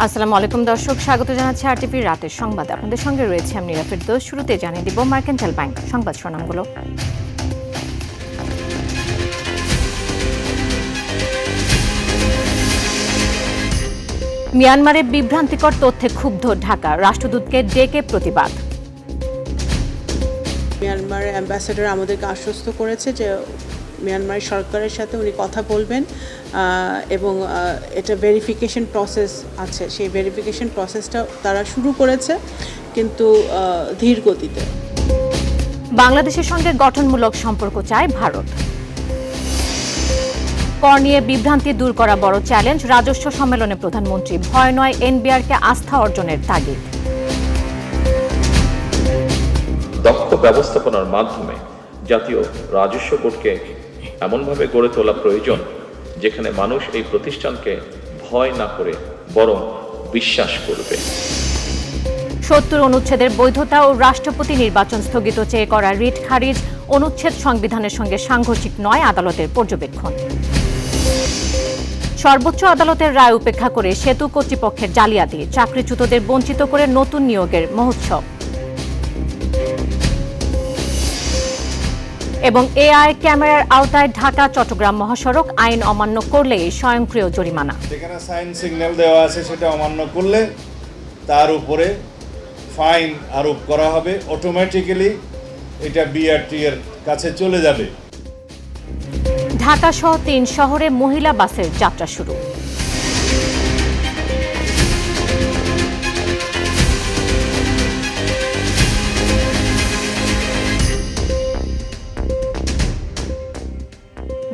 আসসালামু আলাইকুম দর্শক, স্বাগত জানাচ্ছি আরটিভির রাতের সংবাদ। আপনাদের সঙ্গে রয়েছে আমি নীরা ফেরদৌস। শুরুতে জানিয়ে দিব মার্কেন্টাইল ব্যাংক সংবাদ শিরোনামগুলো। মিয়ানমারে বিভ্রান্তিকর তথ্যে ক্ষুব্ধ ঢাকা, রাষ্ট্রদূতকে ডেকে প্রতিবাদ। মিয়ানমার অ্যাম্বাসেডর আমাদেরকে আশ্বস্ত করেছে যে মিয়ানমার সরকারের সাথে উনি কথা বলবেন এবং এটা ভেরিফিকেশন প্রসেস আছে, সেই ভেরিফিকেশন প্রসেসটা তারা শুরু করেছে, কিন্তু ধীর গতিতে। বাংলাদেশের সঙ্গে গঠনমূলক সম্পর্ক চায় ভারত। কর নিয়ে বিভ্রান্তি দূর করা বড় চ্যালেঞ্জ, রাজস্ব সম্মেলনে প্রধানমন্ত্রী। ভয় নয়, এনবিআরকে আস্থা অর্জনের তাগিদ। দক্ষ ব্যবস্থাপনার মাধ্যমে জাতীয় রাজস্ব বোর্ডকে এমনভাবে গড়ে তোলা প্রয়োজন যেখানে মানুষ এই প্রতিষ্ঠানকে ভয় না করে বরং বিশ্বাস করবে। ৭০ অনুচ্ছেদের বৈধতা ও রাষ্ট্রপতি নির্বাচন স্থগিত চেয়ে করা রিট খারিজ, অনুচ্ছেদ সংবিধানের সঙ্গে সাংঘর্ষিক নয়, আদালতের পর্যবেক্ষণ। সর্বোচ্চ আদালতের রায় উপেক্ষা করে সেতু কর্তৃপক্ষের জালিয়াতি, চাকরিচ্যুতদের বঞ্চিত করে নতুন নিয়োগের মহোৎসব। এবং এআই ক্যামেরার আওতায় ঢাকা চট্টগ্রাম মহাসড়ক, আইন অমান্য করলে স্বয়ংক্রিয় জরিমানা। যেখানে সাইন সিগন্যাল দেওয়া আছে সেটা অমান্য করলে তার উপরে ফাইন আরোপ করা হবে, অটোমেটিক্যালি এটা বিআরটি এর কাছে চলে যাবে। ঢাকা সহ ৩ শহরে মহিলা বাসের যাত্রা শুরু।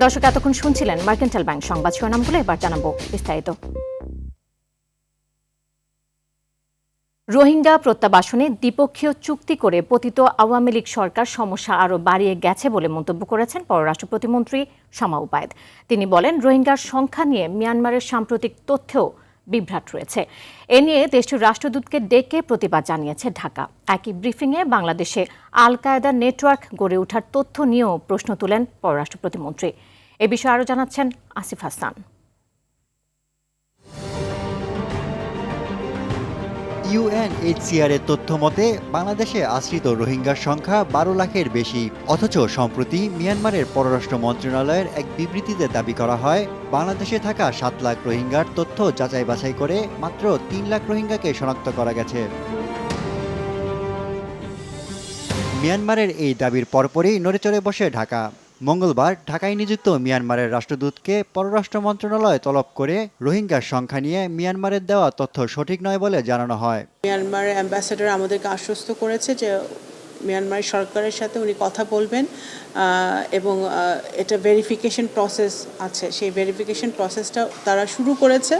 দর্শক, এতক্ষণ শুনছিলেন মার্কেন্টাইল ব্যাংক সংবাদ শিরোনামগুলো। এবার জানাবো বিস্তারিত। রোহিঙ্গা প্রত্যাবাসনে দ্বিপক্ষীয় চুক্তি করে পতিত আওয়ামী লীগ সরকার সমস্যা আরও বাড়িয়ে গেছে বলে মন্তব্য করেছেন পররাষ্ট্র প্রতিমন্ত্রী শামা উবায়েদ। তিনি বলেন, রোহিঙ্গার সংখ্যা নিয়ে মিয়ানমারের সাম্প্রতিক তথ্যেও বিভ্রাট রয়েছে। এ নিয়ে দেশটির রাষ্ট্রদূতকে ডেকে প্রতিবাদ জানিয়েছে ঢাকা। একই ব্রিফিংয়ে বাংলাদেশে আল কায়েদার নেটওয়ার্ক গড়ে ওঠার তথ্য নিয়েও প্রশ্ন তুলেন পররাষ্ট্র প্রতিমন্ত্রী। এ বিষয়ে আরও জানাচ্ছেন আসিফ হাসান। ইউএনএইচসিআর এর তথ্য মতে বাংলাদেশে আশ্রিত রোহিঙ্গার সংখ্যা ১২ লাখের বেশি। অথচ সম্প্রতি মিয়ানমারের পররাষ্ট্র মন্ত্রণালয়ের এক বিবৃতিতে দাবি করা হয়, বাংলাদেশে থাকা ৭ লাখ রোহিঙ্গার তথ্য যাচাই বাছাই করে মাত্র ৩ লাখ রোহিঙ্গাকে শনাক্ত করা গেছে। মিয়ানমারের এই দাবির পরপরই নড়েচড়ে বসে ঢাকা। মঙ্গলবার ঢাকায় নিযুক্ত মিয়ানমারের রাষ্ট্রদূতকে পররাষ্ট্র মন্ত্রণালয় তলব করে রোহিঙ্গার সংখ্যা নিয়ে মিয়ানমারের দেওয়া তথ্য সঠিক নয় বলে জানানো হয়। মিয়ানমার অ্যাম্বাসেডর আমাদেরকে আশ্বস্ত করেছে যে মিয়ানমার সরকারের সাথে উনি কথা বলবেন এবং এটা ভেরিফিকেশন প্রসেস আছে, সেই ভেরিফিকেশন প্রসেসটা তারা শুরু করেছে,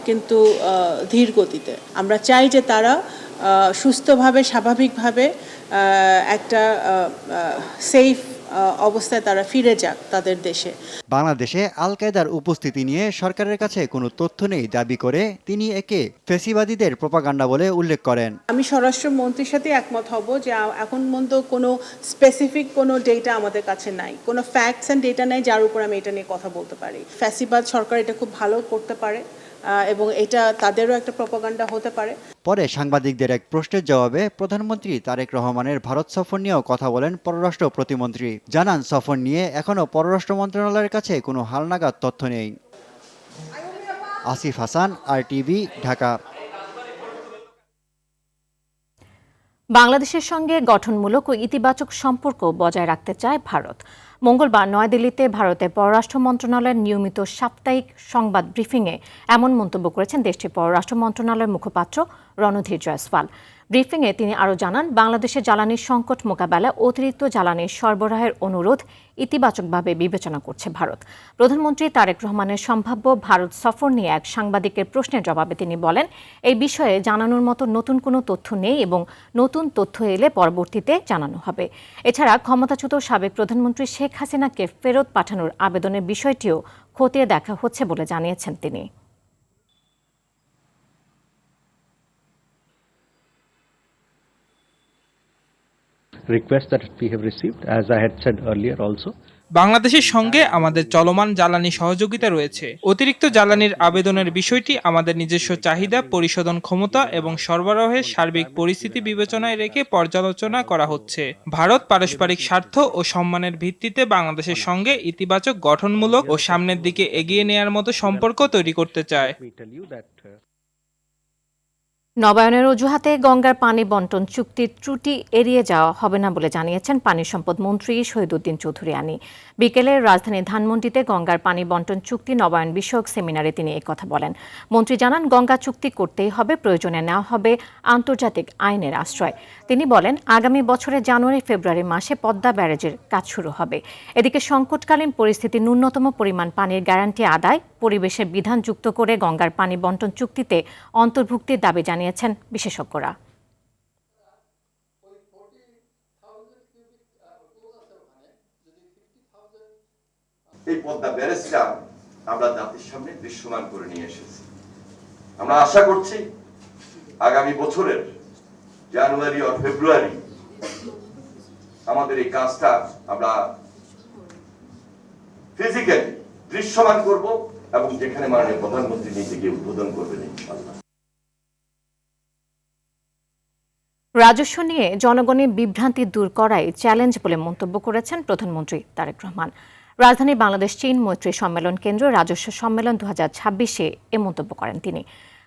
কিন্তু ধীর গতিতে। আমরা চাই যে তারা সুস্থভাবে, স্বাভাবিকভাবে একটা সেফ অবস্থায় তারা ফিরে যাক তাদের দেশে। বাংলাদেশে আল কায়েদার উপস্থিতি নিয়ে সরকারের কাছে কোনো তথ্য নেই দাবি করে তিনি একে ফ্যাসিবাদীদের প্রপাগান্ডা বলে উল্লেখ করেন। আমি স্বরাষ্ট্রমন্ত্রীর সাথে একমত হব যে এখন পর্যন্ত কোনো স্পেসিফিক কোনো ডেটা আমাদের কাছে নাই, কোনো ফ্যাক্টস অ্যান্ড ডেটা নাই যার উপর আমি এটা নিয়ে কথা বলতে পারি। ফ্যাসিবাদ সরকার এটা খুব ভালো করতে পারে এবং এটা তাদেরও একটা প্রপাগান্ডা হতে পারে। পরে সাংবাদিকদের এক প্রশ্নের জবাবে প্রধানমন্ত্রী তারেক রহমানের ভারত সফর নিয়েও কথা বলেন পররাষ্ট্র প্রতিমন্ত্রী। জানান, সফর নিয়ে এখনও পররাষ্ট্র মন্ত্রণালয়ের কাছে কোনো হালনাগাদ তথ্য নেই। আসিফ হাসান, আরটিভি, ঢাকা। বাংলাদেশের সঙ্গে গঠনমূলক ও ইতিবাচক সম্পর্ক বজায় রাখতে চায় ভারত। মঙ্গলবার নয়াদিল্লিতে ভারতের পররাষ্ট্র মন্ত্রণালয়ের নিয়মিত সাপ্তাহিক সংবাদ ব্রিফিংয়ে এমন মন্তব্য করেছেন দেশটির পররাষ্ট্র মন্ত্রণালয়ের মুখপাত্র রণধীর জয়সওয়াল। ব্রিফিংয়ে তিনি আরও জানান, বাংলাদেশের জ্বালানির সংকট মোকাবেলায় অতিরিক্ত জ্বালানির সরবরাহের অনুরোধ ইতিবাচকভাবে বিবেচনা করছে ভারত। প্রধানমন্ত্রী তারেক রহমানের সম্ভাব্য ভারত সফর নিয়ে এক সাংবাদিকের প্রশ্নের জবাবে তিনি বলেন, এই বিষয়ে জানানোর মতো নতুন কোনো তথ্য নেই এবং নতুন তথ্য এলে পরবর্তীতে জানানো হবে। এছাড়া ক্ষমতাচ্যুত সাবেক প্রধানমন্ত্রী শেখ হাসিনাকে ফেরত পাঠানোর আবেদনের বিষয়টিও খতিয়ে দেখা হচ্ছে বলে জানিয়েছেন তিনি। request that we have received, as I had said earlier also. বাংলাদেশের সঙ্গে আমাদের চলমান জ্বালানি সহযোগিতা রয়েছে। অতিরিক্ত জ্বালানির আবেদনের বিষয়টি আমাদের নিজস্ব চাহিদা, পরিশোধন ক্ষমতা এবং সরবরাহের সার্বিক পরিস্থিতি বিবেচনায় রেখে পর্যালোচনা করা হচ্ছে। ভারত পারস্পরিক স্বার্থ ও সম্মানের ভিত্তিতে বাংলাদেশের সঙ্গে ইতিবাচক, গঠনমূলক ও সামনের দিকে এগিয়ে নেয়ার মতো সম্পর্ক তৈরি করতে চায়। নবায়নের অজুহাতে গঙ্গার পানি বন্টন চুক্তির ত্রুটি এড়িয়ে যাওয়া হবে না বলে জানিয়েছেন পানি সম্পদ মন্ত্রী শহীদুদ্দীন চৌধুরী আনি। বিকেলে রাজধানী ধানমন্ডিতে গঙ্গার পানি বন্টন চুক্তি নবায়ন বিষয়ক সেমিনারে তিনি একথা বলেন। মন্ত্রী জানান, গঙ্গা চুক্তি করতেই হবে, প্রয়োজনে নেওয়া হবে আন্তর্জাতিক আইনের আশ্রয়। তিনি বলেন, আগামী বছরের জানুয়ারি-ফেব্রুয়ারি মাসে পদ্মা ব্যারেজের কাজ শুরু হবে। এদিকে সংকটকালীন পরিস্থিতি ন্যূনতম পরিমাণ পানির গ্যারান্টি আদায়, পরিবেশের বিধান যুক্ত করে গঙ্গার পানি বন্টন চুক্তিতে অন্তর্ভুক্তির দাবি জানিয়েছেন বিশেষজ্ঞরা। এই পদ্মা ব্যারেজটা আমরা জাতির সামনে দৃশ্যমান করে নিয়ে এসেছি। আমরা আশা করছি আগামী বছরের জানুয়ারি ও ফেব্রুয়ারি আমাদের এই কাজটা আমরা ফিজিক্যালি দৃশ্যমান করব এবং যেখানে মাননীয় প্রধানমন্ত্রী নিজে গিয়ে উদ্বোধন করবেন ইনশাআল্লাহ। রাজস্ব নিয়ে জনগণের বিভ্রান্তি দূর করাই চ্যালেঞ্জ বলে মন্তব্য করেছেন প্রধানমন্ত্রী তারেক রহমান। রাজধানী বাংলাদেশ চীন মৈত্রী সম্মেলন কেন্দ্র রাজস্ব সম্মেলন 2026-এ এ মন্তব্য করেন তিনি।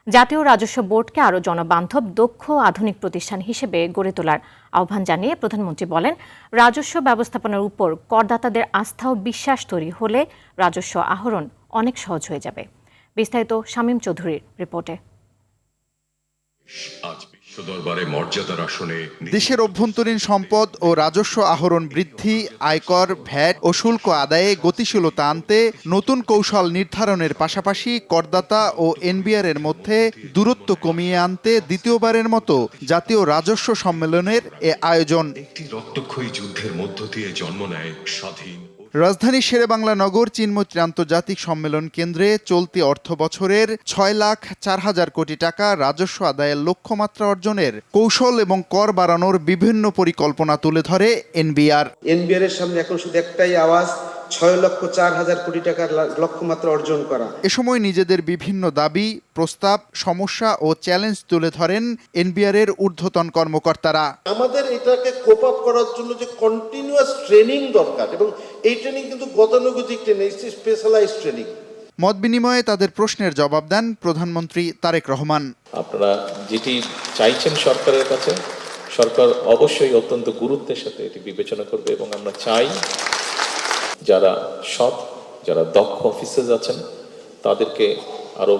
জাতীয় রাজস্ব বোর্ডকে আরও জনবান্ধব, দক্ষ, আধুনিক প্রতিষ্ঠান হিসেবে গড়ে তোলার আহ্বান জানিয়ে প্রধানমন্ত্রী বলেন, রাজস্ব ব্যবস্থাপনার উপর করদাতাদের আস্থা ও বিশ্বাস তৈরি হলে রাজস্ব আহরণ অনেক সহজ হয়ে যাবে। বিস্তারিত শামীম চৌধুরীর রিপোর্টে। দেশের অভ্যন্তরীণ সম্পদ ও রাজস্ব আহরণ বৃদ্ধি, আয়কর, ভ্যাট ও শুল্ক আদায়ে গতিশীলতা আনতে নতুন কৌশল নির্ধারণের পাশাপাশি করদাতা ও এনবিআর এর মধ্যে দূরত্ব কমিয়ে আনতে দ্বিতীয়বারের মতো জাতীয় রাজস্ব সম্মেলনের এ আয়োজন। একটি রক্তক্ষয়ী যুদ্ধের মধ্য দিয়ে জন্ম নেয় স্বাধীন। রাজধানীর শেরেবাংলা নগর চীনমৈত্রী আন্তর্জাতিক সম্মেলন কেন্দ্রে চলতি অর্থ বছরের 6,04,000 কোটি টাকা রাজস্ব আদায়ের লক্ষ্যমাত্রা অর্জনের কৌশল এবং কর বাড়ানোর বিভিন্ন পরিকল্পনা তুলে ধরে এনবিআর। এনবিআর এর সামনে এখন শুধু একটাই আওয়াজ, 6,04,000 কোটি টাকার লক্ষ্যমাত্রা অর্জন করা। এ সময় নিজেদের বিভিন্ন দাবি, প্রস্তাব, সমস্যা ও চ্যালেঞ্জ তুলে ধরেন এনবিআর এর ঊর্ধ্বতন কর্মকর্তারা। আমাদের এটাকে কোপ আপ করার জন্য যে কন্টিনিউয়াস ট্রেনিং দরকার, এবং এই ট্রেনিং কিন্তু গতানুগতিক ট্রেনিং, স্পেশালাইজড ট্রেনিং। মত বিনিময়ে তাদের প্রশ্নের জবাব দেন প্রধানমন্ত্রী তারেক রহমান। আপনারা যেটি চাইছেন সরকারের কাছে, সরকার অবশ্যই অত্যন্ত গুরুত্বের সাথে এটি বিবেচনা করবে এবং আমরা চাই যারা সৎ, যারা দক্ষ অফিসার আছেন তাদেরকে আরো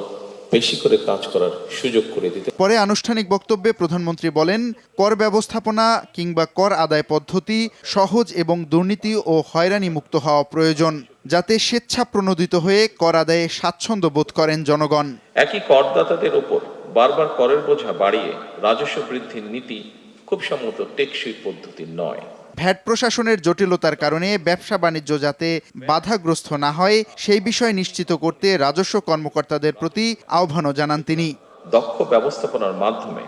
বেশি করে কাজ করার সুযোগ করে দিতে। পরে আনুষ্ঠানিক বক্তব্যে প্রধানমন্ত্রী বলেন, কর ব্যবস্থাপনা কিংবা কর আদায় পদ্ধতি সহজ এবং দুর্নীতি ও হয়রানি মুক্ত হওয়া প্রয়োজন, যাতে স্বেচ্ছা প্রণোদিত হয়ে কর আদায়ে স্বাচ্ছন্দ্য বোধ করেন জনগণ। একই করদাতাদের উপর বারবার করের বোঝা বাড়িয়ে রাজস্ব বৃদ্ধির নীতি খুব সম্ভবত টেকসই পদ্ধতি নয়। ভ্যাট প্রশাসনের জটিলতার কারণে ব্যবসা বাণিজ্য যাতে বাধাগ্রস্ত না হয় সেই বিষয় নিশ্চিত করতে রাজস্ব কর্মকর্তাদের প্রতি আহ্বানও জানান তিনি। দক্ষ ব্যবস্থাপনার মাধ্যমে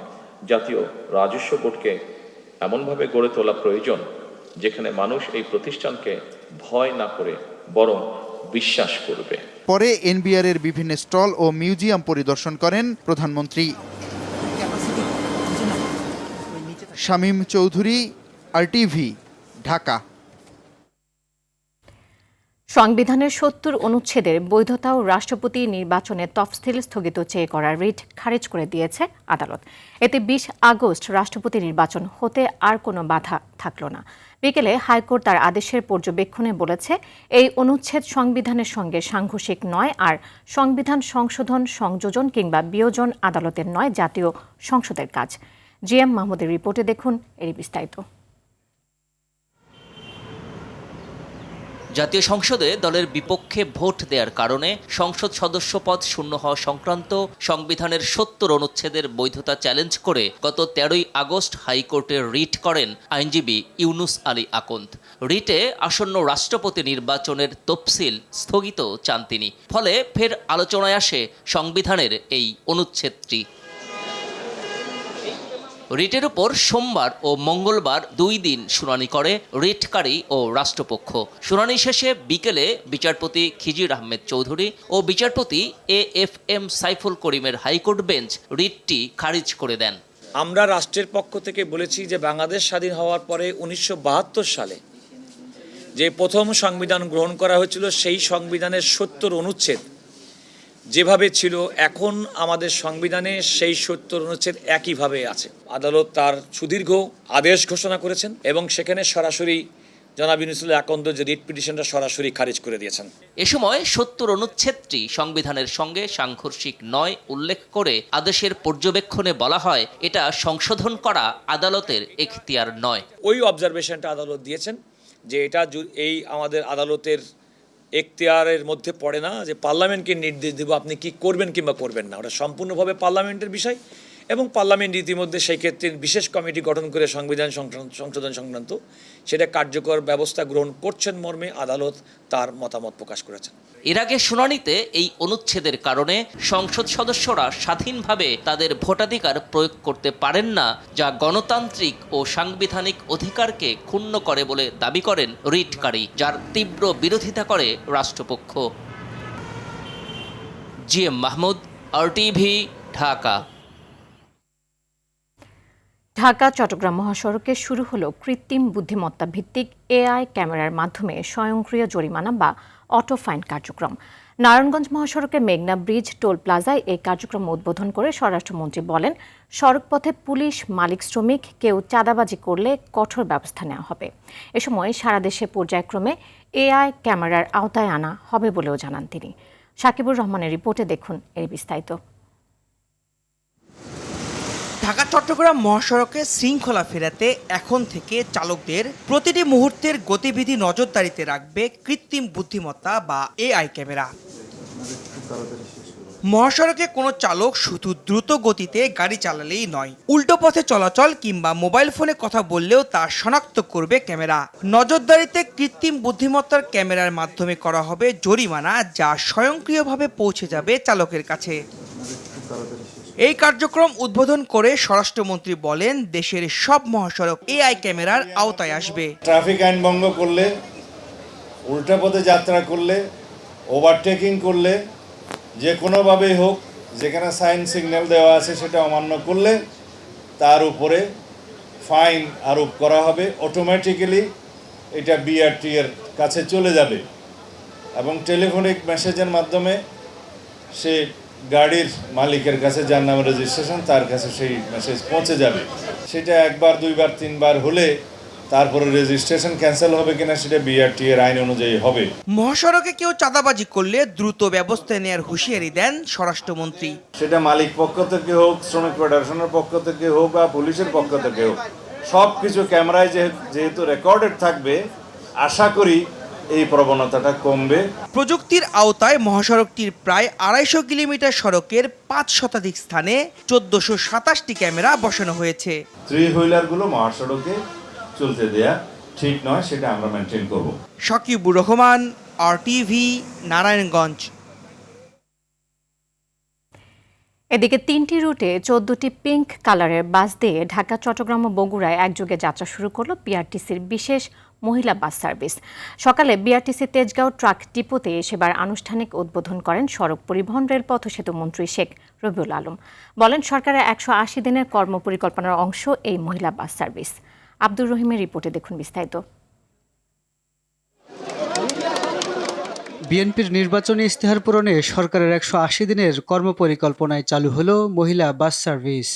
জাতীয় রাজস্ব বোর্ডকে এমনভাবে গড়ে তোলা প্রয়োজন যেখানে মানুষ এই প্রতিষ্ঠানকে ভয় না করে বরং বিশ্বাস করবে। পরে এনবিআর এর বিভিন্ন স্টল ও মিউজিয়াম পরিদর্শন করেন প্রধানমন্ত্রী। শামীম চৌধুরী, RTV, ঢাকা। সংবিধানের 70 অনুচ্ছেদের বৈধতা ও রাষ্ট্রপতি নির্বাচনের তফসিল স্থগিত চেয়ে করা রিট খারিজ করে দিয়েছে আদালত। এতে 20 আগস্ট রাষ্ট্রপতি নির্বাচন হতে আর কোনো বাধা থাকল না। বিকেলে হাইকোর্ট তার আদেশের পর্যবেক্ষণে বলেছে, এই অনুচ্ছেদ সংবিধানের সঙ্গে সাংঘর্ষিক নয়, আর সংবিধান সংশোধন, সংযোজন কিংবা বিয়োজন আদালতের নয়, জাতীয় সংসদের কাজ। GM মাহমুদের রিপোর্টে দেখুন এর বিস্তারিত। জাতীয় সংসদে দলের বিপক্ষে ভোট দেওয়ার কারণে সংসদ সদস্য পদ শূন্য হওয়া সংক্রান্ত সংবিধানের 70 অনুচ্ছেদের বৈধতা চ্যালেঞ্জ করে গত 13ই আগস্ট হাইকোর্টে রিট করেন আইনজীবী ইউনুস আলী আকন্দ। রিটে আসন্ন রাষ্ট্রপতি নির্বাচনের তফসিল স্থগিত চান তিনি। ফলে ফের আলোচনায় আসে সংবিধানের এই অনুচ্ছেদটি। রিটের উপর সোমবার ও মঙ্গলবার 2 দিন শুনানি করে রিটকারী ও রাষ্ট্রপক্ষ। শুনানি শেষে বিকেলে বিচারপতি খিজির আহমেদ চৌধুরী ও বিচারপতি AFM সাইফুল করিমের হাইকোর্ট বেঞ্চ রিটটি খারিজ করে দেন। আমরা রাষ্ট্রের পক্ষ থেকে বলেছি যে বাংলাদেশ স্বাধীন হওয়ার পরে 1972 সালে যে প্রথম সংবিধান গ্রহণ করা হয়েছিল সেই সংবিধানের 70 অনুচ্ছেদ যেভাবে ছিল এখন আমাদের সংবিধানে সেই 70 অনুচ্ছেদ একইভাবে আছে। আদালত তার সুদীর্ঘ আদেশ ঘোষণা করেছেন এবং সেখানে সরাসরি জনাব ইউনূসুল আকন্দ যে রিট পিটিশনটা সরাসরি খারিজ করে দিয়েছেন। এ সময় 70 অনুচ্ছেদটি সংবিধানের সঙ্গে সাংঘর্ষিক নয় উল্লেখ করে আদেশের পর্যবেক্ষণে বলা হয় এটা সংশোধন করা আদালতের এখতিয়ার নয়। ওই অবজারভেশনটা আদালত দিয়েছেন যে এটা এই আমাদের আদালতের এখতিয়ারের মধ্যে পড়ে না যে পার্লামেন্টকে নির্দেশ দেব আপনি কি করবেন কিংবা করবেন না, ওটা সম্পূর্ণভাবে পার্লামেন্টের বিষয় এবং পার্লামেন্ট ইতিমধ্যে সেই ক্ষেত্রে বিশেষ কমিটি গঠন করে সংবিধান সংশোধন সংক্রান্ত সেটা কার্যকর ব্যবস্থা গ্রহণ করছেন মর্মে আদালত তার মতামত প্রকাশ করেছেন। এর আগে শুনানিতে এই অনুচ্ছেদের কারণে সংসদ সদস্যরা স্বাধীনভাবে তাদের ভোটাধিকার প্রয়োগ করতে পারেন না, যা গণতান্ত্রিক ও সাংবিধানিক অধিকারকে ক্ষুণ্ণ করে বলে দাবি করেন রিটকারী, যার তীব্র বিরোধিতা করে রাষ্ট্রপক্ষ। GM Mahmud, RTV, Dhaka. ঢাকা চট্টগ্রাম মহাসড়কে শুরু হলো কৃত্রিম বুদ্ধিমত্তা ভিত্তিক AI ক্যামেরার মাধ্যমে স্বয়ংক্রিয় জরিমানা বা অটো ফাইন কার্যক্রম। নারায়ণগঞ্জ মহাসড়কে মেঘনা ব্রিজ টোল প্লাজায় এই কার্যক্রম উদ্বোধন করে স্বরাষ্ট্রমন্ত্রী বলেন, সড়কপথে পুলিশ, মালিক, শ্রমিক কেউ চাঁদাবাজি করলে কঠোর ব্যবস্থা নেওয়া হবে। এ সময় সারা দেশে পর্যায়ক্রমে AI ক্যামেরার আওতায় আনা হবে বলেও জানান তিনি। সাকিবুর রহমানের রিপোর্টে দেখুন এর বিস্তারিত। ঢাকা চট্টগ্রাম মহাসড়কে শৃঙ্খলা ফেরাতে এখন থেকে চালকদের প্রতিটি মুহূর্তের গতিবিধি নজরদারিতে রাখবে কৃত্রিম বুদ্ধিমত্তা বা AI ক্যামেরা। মহাসড়কে কোনো চালক শুধু দ্রুত গতিতে গাড়ি চালালেই নয়, উল্টো পথে চলাচল কিংবা মোবাইল ফোনে কথা বললেও তা শনাক্ত করবে ক্যামেরা। নজরদারিতে কৃত্রিম বুদ্ধিমত্তার ক্যামেরার মাধ্যমে করা হবে জরিমানা, যা স্বয়ংক্রিয়ভাবে পৌঁছে যাবে চালকের কাছে। এই কার্যক্রম উদ্বোধন করে স্বরাষ্ট্রমন্ত্রী বলেন, দেশের সব মহাসড়ক AI ক্যামেরার আওতায় আসবে। ট্রাফিক আইন ভঙ্গ করলে, উল্টা পথে যাত্রা করলে, ওভারটেকিং করলে, যে কোনোভাবেই হোক যেখানে সাইন সিগন্যাল দেওয়া আছে সেটা অমান্য করলে তার উপরে ফাইন আরোপ করা হবে। অটোমেটিক্যালি এটা BRT এর কাছে চলে যাবে এবং টেলিফোনিক মেসেজের মাধ্যমে সে গাড়ির মালিকের কাছে, যার নামে রেজিস্ট্রেশন, তার কাছে সেই মেসেজ পৌঁছে যাবে। সেটা একবার, দুইবার, তিনবার হলে তারপরে রেজিস্ট্রেশন ক্যান্সেল হবে কিনা সেটা BRT এর আইন অনুযায়ী হবে। মহাসড়কে কেউ চাঁদাবাজি করলে দ্রুত ব্যবস্থা নেওয়ার হুঁশিয়ারি দেন স্বরাষ্ট্রমন্ত্রী। সেটা মালিক পক্ষ থেকে হোক, শ্রমিক ফেডারেশনের পক্ষ থেকে হোক বা পুলিশের পক্ষ থেকে হোক, সব কিছু ক্যামেরায় যেহেতু রেকর্ডেড থাকবে, আশা করি এই প্রবণতাটা কমবে। প্রযুক্তির আওতায় মহাসড়কটির প্রায় 250 কিলোমিটার সড়কের 5 শতাধিক স্থানে 1427টি ক্যামেরা বসানো হয়েছে। 3 হুইলারগুলো মহাসড়কে চলতে দেয়া ঠিক নয়, সেটা আমরা মেনটেন করব। সাকিবুর রহমান, RTV, নারায়ণগঞ্জ। এদিকে 3টি রুটে 14টি পিঙ্ক কালারের বাস দিয়ে ঢাকা, চট্টগ্রাম ও বগুড়ায় একযোগে যাত্রা শুরু করল BRTCর বিশেষ মহিলা বাস সার্ভিস। সকালে BRTC তেজগাঁও ট্রাক ডিপোতে সেবার আনুষ্ঠানিক উদ্বোধন করেন সড়ক পরিবহন, রেলপথ ও সেতু মন্ত্রী শেখ রবিউল আলম। বলেন, সরকারের 180 দিনের কর্মপরিকল্পনার অংশ এই মহিলা বাস সার্ভিস। আব্দুর রহিমের রিপোর্টে দেখুন বিস্তারিত। বিএনপির নির্বাচনী ইশতেহার পূরণে সরকারের 180 দিনের কর্মপরিকল্পনায় চালু হলো মহিলা বাস সার্ভিস।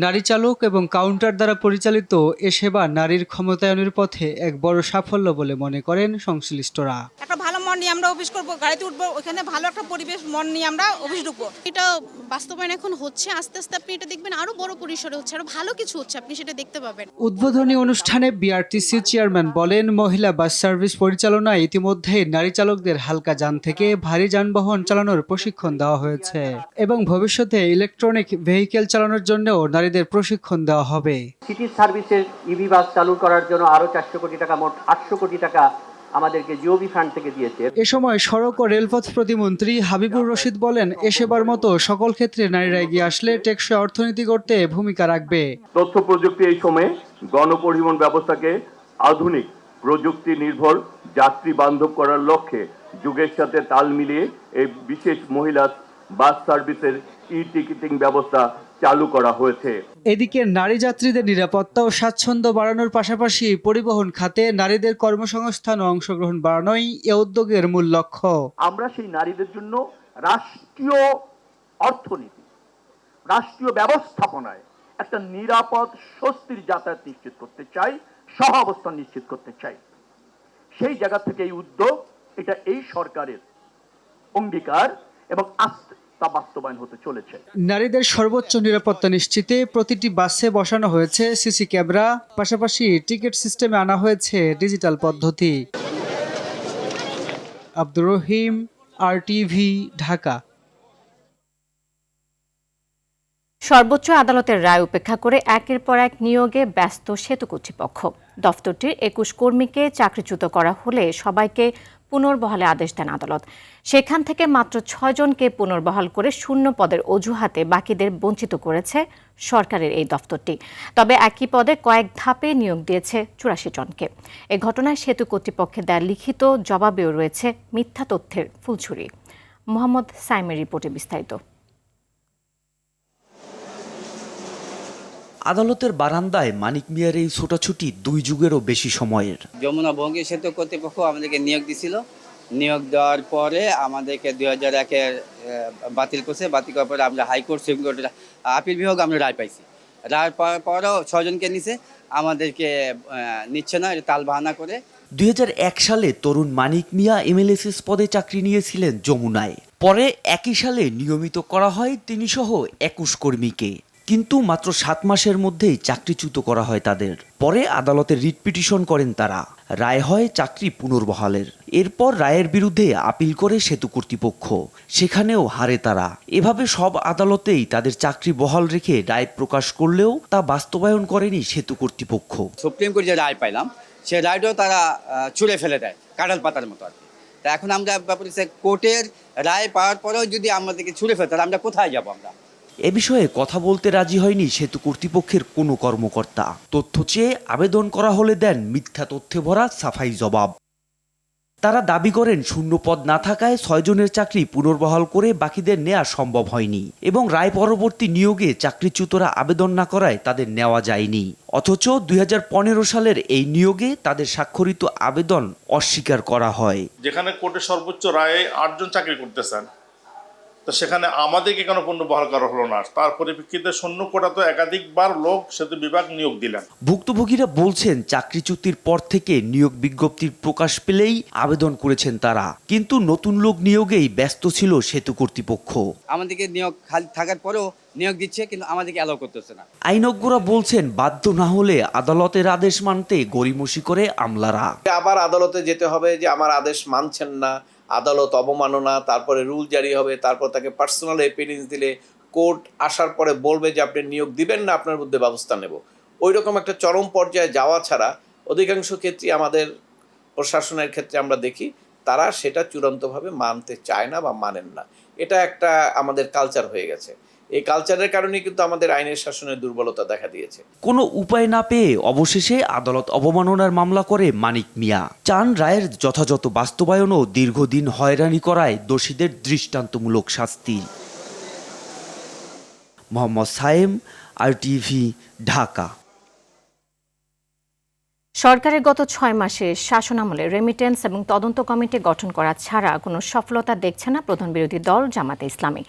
নারী চালক এবং কাউন্টার দ্বারা পরিচালিত এ সেবা নারীর ক্ষমতায়নের পথে এক বড় সাফল্য বলে মনে করেন সংশ্লিষ্টরা। একটা ভালো মন নিয়ে আমরা অফিস করবো, গাড়িতে উঠবো, ওখানে ভালো একটা পরিবেশ মন নিয়ে আমরা অফিস ঢুকবো। এটা বাস্তবায়ন এখন হচ্ছে, আস্তে আস্তে আপনি এটা দেখবেন আরো বড় পরিসরে হচ্ছে, আরো ভালো কিছু হচ্ছে, আপনি সেটা দেখতে পাবেন। উদ্বোধনী অনুষ্ঠানে BRTC চেয়ারম্যান বলেন, মহিলা বাস সার্ভিস পরিচালনায় ইতিমধ্যে নারী চালকদের হালকা যান থেকে ভারী যানবাহন চালানোর প্রশিক্ষণ দেওয়া হয়েছে এবং ভবিষ্যতে ইলেকট্রনিক ভেহিকেল চালানোর জন্যও নারীদের প্রশিক্ষণ দেওয়া হবে। সিটি সার্ভিসের EV বাস চালু করার জন্য আরো 400 কোটি টাকা, মোট 800 কোটি টাকা আমাদেরকে জিওবি ফান্ড থেকে দিয়েছে। এ সময় সড়ক ও রেলপথ প্রতিমন্ত্রী হাবিবুর রশিদ বলেন, এসেবার মতো সকল ক্ষেত্রে নারীরা এগিয়ে আসলে টেকসই অর্থনীতি গড়তে ভূমিকা রাখবে। তথ্য প্রযুক্তি এই সময়ে গণপরিবহন ব্যবস্থাকে আধুনিক প্রযুক্তি নির্ভর যাত্রী বান্ধব করার লক্ষ্যে যুগের সাথে তাল মিলিয়ে এই বিশেষ মহিলা বাস সার্ভিসের ই-টিকিটিং ব্যবস্থা চালু করা হয়েছে। এদিকে নারী যাত্রীদের নিরাপত্তা ও স্বাচ্ছন্দ্য বাড়ানোর পাশাপাশি পরিবহন খাতে নারীদের কর্মসংস্থান ও অংশগ্রহণ বাড়ানোই এ উদ্যোগের মূল লক্ষ্য। আমরা সেই নারীদের জন্য রাষ্ট্রীয় অর্থনীতি, রাষ্ট্রীয় ব্যবস্থাপনায় একটা নিরাপদ স্বস্তির যাতায়াত নিশ্চিত করতে চাই, সহ অবস্থান নিশ্চিত করতে চাই। সেই জায়গা থেকে এই উদ্যোগ, এটা এই সরকারের অঙ্গীকার এবং তা বাস্তবায়ন হতে চলেছে। নারীদের সর্বোচ্চ নিরাপত্তা নিশ্চিতে প্রতিটি বাসে বসানো হয়েছে সিসি ক্যামেরা, পাশাপাশি টিকিট সিস্টেমে আনা হয়েছে ডিজিটাল পদ্ধতি। আব্দুর রহিম, RTV, ঢাকা। সর্বোচ্চ আদালতের রায় উপেক্ষা করে একের পর এক নিয়োগে ব্যস্ত সেতু কর্তৃপক্ষ। দফতরটির 21 কর্মীকে চাকরিচ্যুত করা হলে সবাইকে পুনর্বহালে আদেশ দেন আদালত। সেখান থেকে মাত্র 6 জনকে পুনর্বহাল করে শূন্য পদের অজুহাতে বাকিদের বঞ্চিত করেছে সরকারের এই দফতরটি। তবে একই পদে কয়েক ধাপে নিয়োগ দিয়েছে 84 জনকে। এ ঘটনায় সেতু কর্তৃপক্ষের দেয়া লিখিত জবাবেও রয়েছে মিথ্যা তথ্যের ফুলছুরি। মোহাম্মদ সাইমের রিপোর্টে বিস্তারিত। আদালতের বারান্দায় মানিক মিয়ার এই ছোটাছুটি 2 যুগেরও বেশি সময়ের। যমুনা বঙ্গী সেতু কর্তৃপক্ষ আমাদেরকে নিয়োগ দিছিল। নিয়োগ দেওয়ার পরে আমাদেরকে 2001-এর বাতিল করছে। বাতিল করার পরে আমরা হাইকোর্ট, সুপ্রিম কোর্টের আপিল বিভাগ আমরা রায় পাইছি। রায় পাওয়ার পরেও 6 জনকে নিছে, আমাদেরকে নিচ্ছে না, তাল বাহানা করে। 2001 সালে তরুণ মানিক মিয়া MLSS পদে চাকরি নিয়েছিলেন যমুনায়। পরে একই সালে নিয়মিত করা হয় তিনি সহ 21 কর্মীকে, কিন্তু মাত্র 7 মাসের মধ্যেই চাকরিচ্যুত করা হয় তাদের। পরে আদালতে রিট পিটিশন করেন তারা, রায় হয় চাকরি পুনর্বহালের। এরপর রায়ের বিরুদ্ধে আপিল করে সেতু কর্তৃপক্ষ, সেখানেও হারে তারা। এভাবে সব আদালতেই তাদের চাকরি বহাল রেখে রায় প্রকাশ করলেও তা বাস্তবায়ন করেনি সেতু কর্তৃপক্ষ। সুপ্রিম কোর্টে যে রায় পাইলাম, সে রায়টাও তারা ছুঁড়ে ফেলে দেয় কাঁঠাল পাতার মতো আর কি। তা এখন আমরা কোর্টের রায় পাওয়ার পরেও যদি আমাদেরকে ছুঁড়ে ফেলে, তাহলে আমরা কোথায় যাব? আমরা এ বিষয়ে কথা বলতে রাজি হয়নি সেতু কর্তৃপক্ষের কোনো কর্মকর্তা। তথ্য চেয়ে আবেদন করা হলে দেন মিথ্যা তথ্যে ভরা সাফাই জবাব। তারা দাবি করেন শূন্য পদ না থাকায় 6 জনের চাকরি পুনর্বহাল করে বাকিদের নেওয়া সম্ভব হয়নি এবং রায় পরবর্তী নিয়োগে চাকরিচ্যুতরা আবেদন না করায় তাদের নেওয়া যায়নি। অথচ 2015 সালের এই নিয়োগে তাদের স্বাক্ষরিত আবেদন অস্বীকার করা হয়। যেখানে কোর্টের সর্বোচ্চ রায়ে 8 জন চাকরি করতেছেন, তো সেখানে আমাদেরকে কেন পুনর্বহাল করা হলো না? তার পরিপ্রেক্ষিতে শূন্য কোটা তো একাধিকবার লোক সেতু বিভাগ নিয়োগ দিলেন। ভুক্তভোগীরা বলছেন চাকরিচ্যুতির পর থেকে নিয়োগ বিজ্ঞপ্তির প্রকাশ পেলেই আবেদন করেছেন তারা, কিন্তু নতুন লোক নিয়োগেই ব্যস্ত ছিল সেতু কর্তৃপক্ষ। আমাদেরকে নিয়োগ খালি থাকার পরেও নিয়োগ দিচ্ছে, কিন্তু আমাদেরকে অ্যালাউ করতেছে না। আইনজ্ঞরা বলছেন বাধ্য না হলে আদালতের আদেশ মানতে গড়িমসি করে আমলারা। আবার আদালতে যেতে হবে যে আমার আদেশ মানছেন না, আদালত অবমাননা, তারপরে রুল জারি হবে, তারপর তাকে পার্সোনাল এপিডেন্স দিলে কোর্ট আসার পরে বলবে যে আপনি নিয়োগ দিবেন না, আপনার বিরুদ্ধে ব্যবস্থা নেব। ওই রকম একটা চরম পর্যায়ে যাওয়া ছাড়া অধিকাংশ ক্ষেত্রে আমাদের প্রশাসনের ক্ষেত্রে আমরা দেখি তারা সেটা চূড়ান্তভাবে মানতে চায় না বা মানেন না। এটা একটা আমাদের কালচার হয়ে গেছে। এই কালচারের কারণে কিন্তু আমাদের আইনের শাসনের দুর্বলতা দেখা দিয়েছে। কোনো উপায় না পেয়ে অবশেষে আদালত অবমাননার মামলা করে মানিক মিয়া। চান রায়ের যথাযথ বাস্তবায়ন ও দীর্ঘদিন হয়রানি করায় দোষীদের দৃষ্টান্তমূলক শাস্তি। মোহাম্মদ সাইম, RTV, ঢাকা। সরকারের গত 6 মাসে শাসনামলে রেমিটেন্স এবং তদন্ত কমিটি গঠন করা ছাড়া কোনো সফলতা দেখছে না প্রধান বিরোধী দল জামাতে ইসলামী।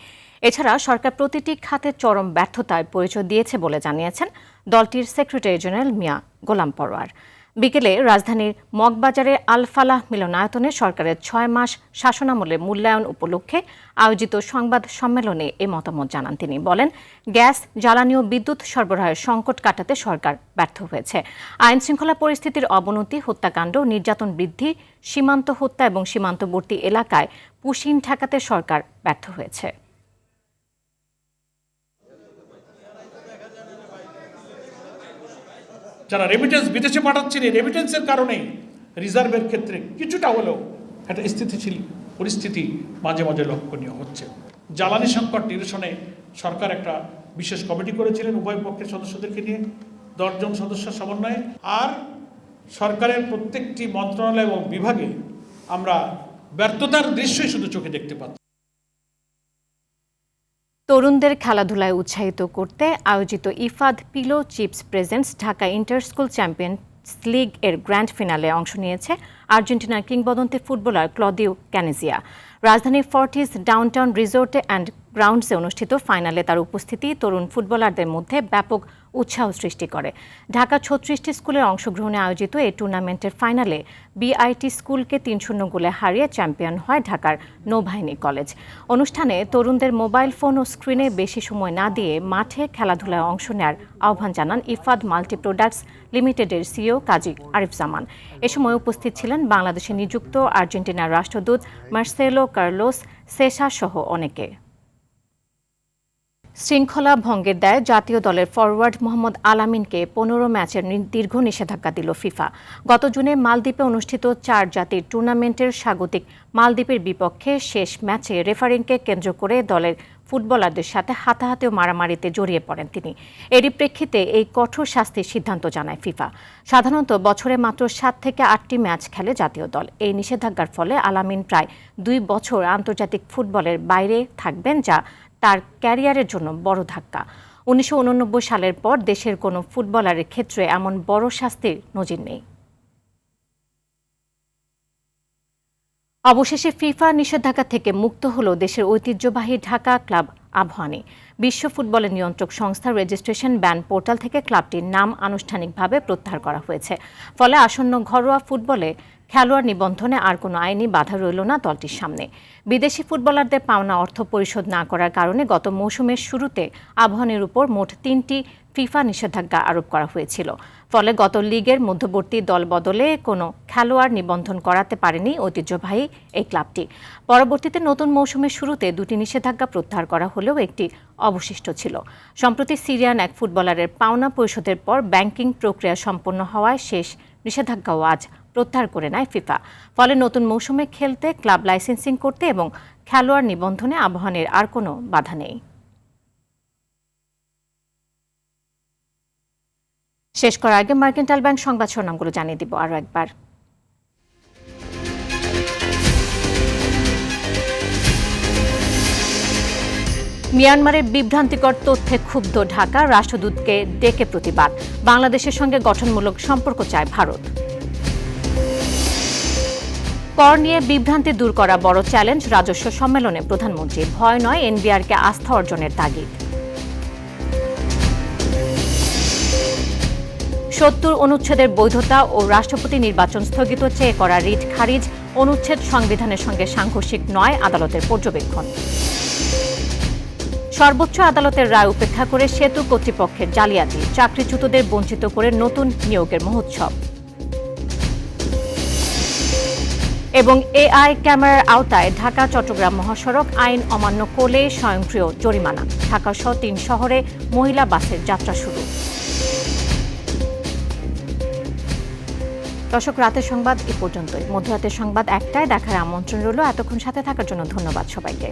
এছাড়া সরকার প্রতিটি খাতে চরম ব্যর্থতায় পরিচয় দিয়েছে বলে জানিয়েছেন দলটির সেক্রেটারি জেনারেল মিয়া গোলাম পরোয়ার। বিকেলে রাজধানীর মগবাজারের আল-ফালাহ মিলনায়তনে সরকারের 6 মাস শাসনামলের মূল্যায়ন উপলক্ষে আয়োজিত সংবাদ সম্মেলনে এ মতামত জানান তিনি। বলেন, গ্যাস, জ্বালানি ও বিদ্যুৎ সরবরাহের সংকট কাটাতে সরকার ব্যর্থ হয়েছে। আইন শৃঙ্খলা পরিস্থিতির অবনতি, হত্যাকাণ্ড, নির্যাতন বৃদ্ধি, সীমান্ত হত্যা এবং সীমান্তবর্তী এলাকায় পুশিন ঠেকাতে সরকার ব্যর্থ হয়েছে। যারা রেমিটেন্স বিদেশে পাঠাচ্ছেন, এই রেমিটেন্সের কারণেই রিজার্ভের ক্ষেত্রে কিছুটা হলেও একটা স্থিতিশীল পরিস্থিতি মাঝে মাঝে লক্ষণীয় হচ্ছে। জ্বালানি সংকট নিরসনে সরকার একটা বিশেষ কমিটি করেছিলেন উভয় পক্ষের সদস্যদেরকে নিয়ে 10 জন সদস্য সমন্বয়ে। আর সরকারের প্রত্যেকটি মন্ত্রণালয় এবং বিভাগে আমরা ব্যর্থতার দৃশ্যই শুধু চোখে দেখতে পাচ্ছি। তরুণদের খেলাধুলায় উৎসাহিত করতে আয়োজিত Ifad pillow chips presents Dhaka inter school champions league এর গ্র্যান্ড ফিনালে অংশ নিয়েছে আর্জেন্টিনার কিংবদন্তি ফুটবলার ক্লদিও ক্যানেজিয়া। রাজধানীর ফর্টিস ডাউনটাউন রিসোর্টে অ্যান্ড গ্রাউন্ডসে অনুষ্ঠিত ফাইনালে তার উপস্থিতি তরুণ ফুটবলারদের মধ্যে ব্যাপক উৎসাহ সৃষ্টি করে। ঢাকা 36টি স্কুলের অংশগ্রহণে আয়োজিত এই টুর্নামেন্টের ফাইনালে বিআইটি স্কুলকে 3-0 গোলে হারিয়ে চ্যাম্পিয়ন হয় ঢাকার নৌবাহিনী কলেজ। অনুষ্ঠানে তরুণদের মোবাইল ফোন ও স্ক্রিনে বেশি সময় না দিয়ে মাঠে খেলাধুলায় অংশ নেওয়ার আহ্বান জানান ইফাদ মাল্টি প্রোডাক্টস লিমিটেডের সিইও কাজী আরিফ জামান। এ সময় উপস্থিত ছিলেন বাংলাদেশে নিযুক্ত আর্জেন্টিনার রাষ্ট্রদূত মার্সেলো কার্লোস সেসা সহ অনেকে। শৃঙ্খলা ভঙ্গের দায়ে জাতীয় দলের ফরওয়ার্ড মোহাম্মদ আলামিনকে 15 ম্যাচের দীর্ঘ নিষেধাজ্ঞা দিল ফিফা। গত জুনে মালদ্বীপে অনুষ্ঠিত 4 জাতির টুর্নামেন্টের স্বাগতিক মালদ্বীপের বিপক্ষে শেষ ম্যাচে রেফারিংকে কেন্দ্র করে দলের ফুটবলারদের সাথে হাতাহাতি ও মারামারিতে জড়িয়ে পড়েন তিনি। এরই প্রেক্ষিতে এই কঠোর শাস্তির সিদ্ধান্ত জানায় ফিফা। সাধারণত বছরে মাত্র 7 থেকে 8টি ম্যাচ খেলে জাতীয় দল। এই নিষেধাজ্ঞার ফলে আলামিন প্রায় 2 বছর আন্তর্জাতিক ফুটবলের বাইরে থাকবেন, যা তার ক্যারিয়ারের জন্য বড় ধাক্কা। 1989 সালের পর দেশের কোনো ফুটবলারের ক্ষেত্রে এমন বড় শাস্তির নজির নেই। অবশেষে ফিফা নিষেধাজ্ঞা থেকে মুক্ত হলো দেশের ঐতিহ্যবাহী ঢাকা ক্লাব আবাহনী। বিশ্ব ফুটবলের নিয়ন্ত্রক সংস্থার রেজিস্ট্রেশন ব্যান পোর্টাল থেকে ক্লাবটির নাম আনুষ্ঠানিকভাবে প্রত্যাহার করা হয়েছে। ফলে আসন্ন ঘরোয়া ফুটবলে খেলোয়াড় নিবন্ধনে আর কোনো আইনি বাধা রইল না দলটির সামনে। বিদেশি ফুটবলারদের পাওনা অর্থ পরিশোধ না করার কারণে গত মৌসুমের শুরুতে আবাহনীর উপর মোট 3টি ফিফা নিষেধাজ্ঞা আরোপ করা হয়েছিল। ফলে গত লিগের মধ্যবর্তী দল বদলে কোনো খেলোয়াড় নিবন্ধন করাতে পারেনি ঐতিহ্যবাহী এই ক্লাবটি। পরবর্তীতে নতুন মৌসুমের শুরুতে 2টি নিষেধাজ্ঞা প্রত্যাহার করা হলেও একটি অবশিষ্ট ছিল। সম্প্রতি সিরিয়ান এক ফুটবলারের পাওনা পরিশোধের পর ব্যাংকিং প্রক্রিয়া সম্পন্ন হওয়ায় শেষ নিষেধাজ্ঞাও আজ প্রত্যাহার করে নেয় ফিফা। ফলে নতুন মৌসুমে খেলতে, ক্লাব লাইসেন্সিং করতে এবং খেলোয়াড় নিবন্ধনে আবাহনীর আর কোনো বাধা নেই। শেষ করার আগে মার্কেন্টাইল ব্যাংক সংবাদ শিরোনামগুলো জানিয়ে দিব আরও একবার। মিয়ানমারের বিভ্রান্তিকর তথ্যে ক্ষুব্ধ ঢাকা, রাষ্ট্রদূতকে ডেকে প্রতিবাদ। বাংলাদেশের সঙ্গে গঠনমূলক সম্পর্ক চায় ভারত। কর নিয়ে বিভ্রান্তি দূর করা বড় চ্যালেঞ্জ, রাজস্ব সম্মেলনে প্রধানমন্ত্রী। ভয় নয়, এনবিআরকে আস্থা অর্জনের তাগিদ। 70 অনুচ্ছেদের বৈধতা ও রাষ্ট্রপতি নির্বাচন স্থগিত চেয়ে করা রিট খারিজ, অনুচ্ছেদ সংবিধানের সঙ্গে সাংঘর্ষিক নয়, আদালতের পর্যবেক্ষণ। সর্বোচ্চ আদালতের রায় উপেক্ষা করে সেতু কর্তৃপক্ষের জালিয়াতি, চাকরিচ্যুতদের বঞ্চিত করে নতুন নিয়োগের মহোৎসব। এবং এআই ক্যামেরার আওতায় ঢাকা চট্টগ্রাম মহাসড়ক, আইন অমান্য করলে স্বয়ংক্রিয় জরিমানা। ঢাকাসহ 3 শহরে মহিলা বাসের যাত্রা শুরু। দর্শক, রাতের সংবাদ এ পর্যন্তই। মধ্যরাতের সংবাদ 1টায় দেখার আমন্ত্রণ রইল। এতক্ষণ সাথে থাকার জন্য ধন্যবাদ সবাইকে।